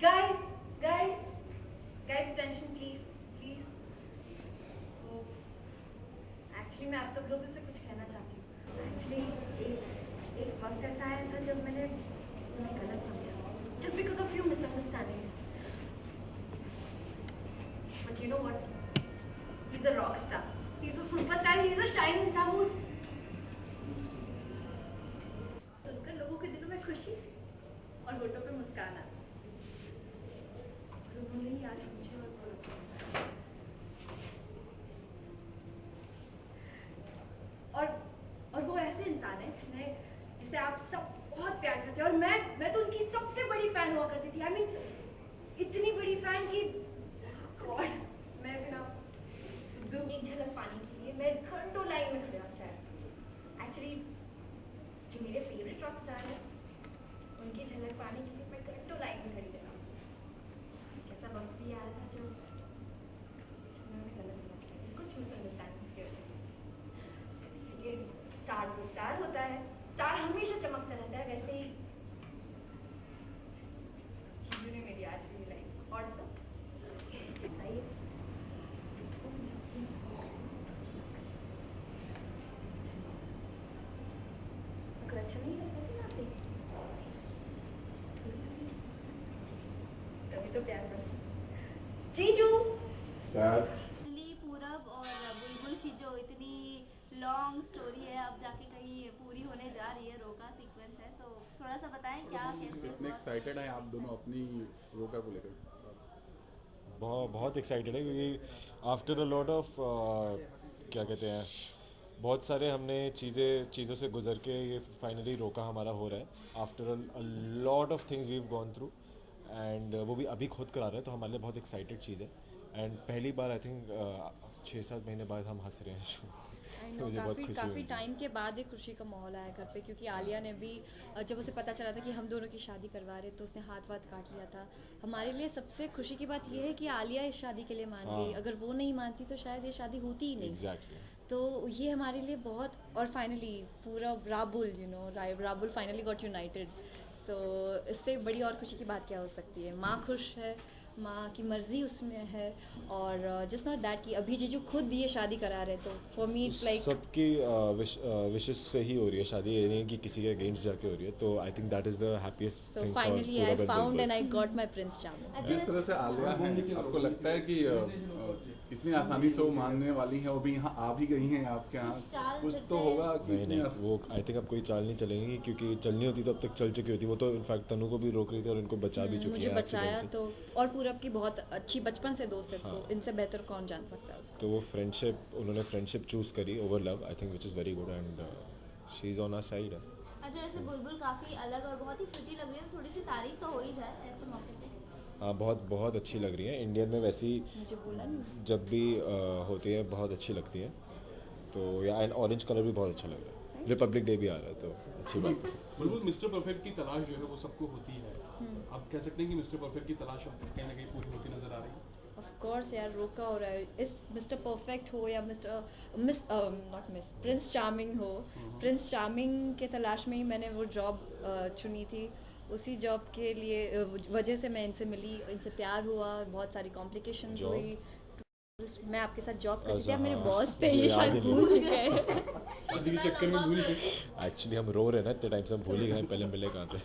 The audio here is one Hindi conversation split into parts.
Guys, guys, guys, attention please, please. Actually मैं आप सब लोगों से कुछ कहना चाहती हूँ। एक्चुअली एक वक्त ऐसा आया था जब मैंने उन्हें गलत समझा, just because of few misunderstandings. But you know what? He's a rock star. He's a superstar. He's a shining star who's सुनकर लोगों के दिलों में खुशी और होठों पे मुस्कान आती है। और उन्होंने ही आज मुझे और बोला और वो ऐसे इंसान है जिसे आप सब बहुत प्यार करते हैं और मैं तो उनकी सबसे बड़ी फैन हुआ करती थी। I mean, इतनी बड़ी फैन कि गॉड मैं बिना एक झलक पाने के लिए मैं घंटों लाइन में खड़ा था। एक्चुअली जो मेरे फेवरेट रॉक स्टार है उनकी झलक पाने के लिए मैं घंटों लाइन में खड़ी रहता हूँ। कैसा वक्त भी आया था जो मैंने गलत समझ लिया कुछ मिसअंडरस्टैंडिंग्स की वजह से। ये स्टार तो स्टार होता है, स्टार हमेशा चमकता रहता है। वैसे ही चीजों ने मेरी आज भी लाई और सब बताइए। अगर अच्छा नहीं लगता तो ना सही तभी तो प्यार करते जीजू। पूरब और बुलबुल की जो इतनी लॉन्ग स्टोरी है अब जाके कहीं पूरी होने जा रही है, रोका सीक्वेंस है, तो थोड़ा सा बताएं क्या कैसे कितने एक्साइटेड हैं आप दोनों अपनी रोका को लेकर? बहुत एक्साइटेड है क्योंकि आफ्टर अ लॉट ऑफ क्या कहते हैं, बहुत सारे हमने चीज़ों से गुजर के ये फाइनली रोका हमारा हो रहा है। After a lot of things we have gone through and वो भी अभी खुद करा रहे हैं, तो हमारे लिए बहुत एक्साइटेड चीज़ है। एंड पहली बार आई थिंक 6-7 महीने बाद हम हंस रहे हैं। तो मुझे बहुत खुशी काफ़ी हुई। टाइम के बाद एक खुशी का माहौल आया घर पे, क्योंकि आलिया ने भी जब उसे पता चला था कि हम दोनों की शादी करवा रहे तो उसने हाथ काट लिया था। हमारे लिए सबसे खुशी की बात यह है कि आलिया इस शादी के लिए मान गई। अगर वो नहीं मानती तो शायद ये शादी होती ही नहीं। एग्जैक्टली। तो ये हमारे लिए बहुत, और फाइनली पूरा राबुल राबुल फाइनली गॉट यूनाइटेड। सो इससे बड़ी और खुशी की बात क्या हो सकती है। माँ खुश है, माँ की मर्ज़ी उसमें है, और जस्ट नॉट दैट कि अभी जीजू खुद ये शादी करा रहे, तो फॉर मी इट्स लाइक सबकी विशेस से ही हो रही है शादी, ये नहीं कि किसी के अगेंस्ट जाके हो रही है। तो I think that is the happiest so thing finally I found and I got my Prince charming. जिस तरह से आलिया हैं, आपको लगता है कि इतनी आसानी से वो मानने वाली हैं? वो भी यहाँ आ भी गई हैं आपके यहाँ, कुछ तो होगा कि नहीं वो आई थिंक अब कोई चाल नहीं चलेंगी, क्योंकि चलनी होती तो अब तक चल चुकी होती। वो तो इनफैक्ट तनु को भी रोक रही थी और इनको बचा भी चुकी मुझे है बचाया एक्सीडेंट से। तो, और पूरब की बहुत अच्छी बचपन से दोस्त है, तो इनसे बेहतर कौन जान सकता है उसको। तो वो उन्होंने फ्रेंडशिप चूज़ करी over love, I think which is very good and she is on our side. अच्छा, ऐसे बुलबुल काफी अलग और बहुत ही प्रिटी लग रही है, थोड़ी सी तारीफ तो हो ही जाए ऐसे मौके पे। हाँ, बहुत अच्छी लग रही है। इंडियन में वैसी मुझे बोला नहीं। जब भी होती है बहुत अच्छी लगती है। तो या एंड ऑरेंज कलर भी बहुत अच्छा लग रहा है। रिपब्लिक डे भी आ रहा है तो अच्छी बात है। बिल्कुल मिस्टर परफेक्ट की तलाश जो है वो सबको होती है। आप कह सकते हैं कि मिस्टर परफेक्ट की तलाश अब कहीं ना कहीं पूरी होती नजर आ रही है। ऑफ कोर्स यार, रोका हो रहा है। इस मिस्टर परफेक्ट हो या प्रिंस चार्मिंग हो, प्रिंस चार्मिंग के तलाश में ही मैंने वो जॉब चुनी थी। उसी जॉब के लिए वजह से मैं इनसे मिली, इनसे प्यार हुआ, बहुत सारी कॉम्प्लिकेशंस हुई। मैं आपके साथ जॉब करती थी, आप मेरे बॉस थे, ये शायद भूल चुके हैं। शादी के चक्कर में भूल गए। एक्चुअली हम रो रहे हैं ना, इतने टाइम से हम भूल ही गए पहले मिले कहाँ थे।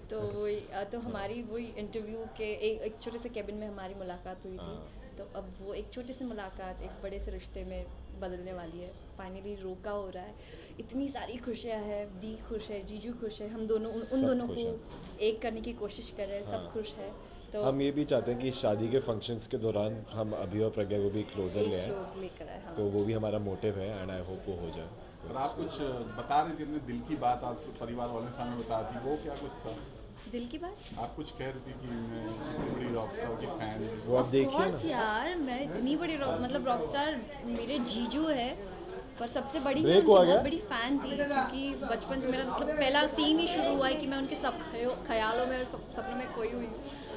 तो वही तो हमारी वही इंटरव्यू के एक छोटे से केबिन में हमारी मुलाकात हुई थी। तो अब वो एक छोटी सी मुलाकात एक बड़े से रिश्ते में बदलने वाली है। फाइनली रोका हो रहा है, इतनी सारी खुशियाँ हैं। दी खुश है, जीजू खुश है, हम दोनों उन दोनों को एक करने की कोशिश कर रहे हैं। सब खुश है। तो हम ये भी चाहते हैं कि शादी के फंक्शंस के दौरान हम अभी और प्रज्ञा को भी क्लोजर ले आए, लेकर आए। हाँ। तो वो भी हमारा मोटिव है एंड आई होप वो हो जाए। और आप कुछ बता रही थी अपने दिल की बात, आप परिवार वालों के सामने बता थी, वो क्या कुछ था? दिल की बात आप कुछ कह रही थी कि मैं इतनी बड़ी रॉकस्टार की फैन हूँ। वो आप देखिए Of course ना। यार, मैं इतनी बड़ी रॉकस्टार मेरे जीजू है, पर सबसे बड़ी मैं ब्रेक उनकी हुआ बहुत क्या? बड़ी फ़ैन थी, क्योंकि बचपन से मेरा मतलब पहला सीन ही शुरू हुआ है कि मैं उनके सब ख्यालों में और सपनों में खोई हुई हूँ।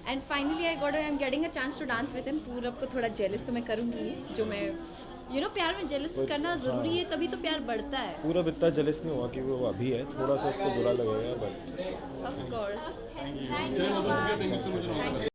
And finally I am getting a chance to dance with him. Purab को थोड़ा जेलस तो मैं करूँगी, जो मैं यू नो प्यार में जेलस करना ज़रूरी है, तभी तो प्यार बढ़ता है। पूरा इतना जेलस नहीं हुआ क्योंकि वो अभी है, थोड़ा सा उसको बुरा लगेगा but of course. Thank you.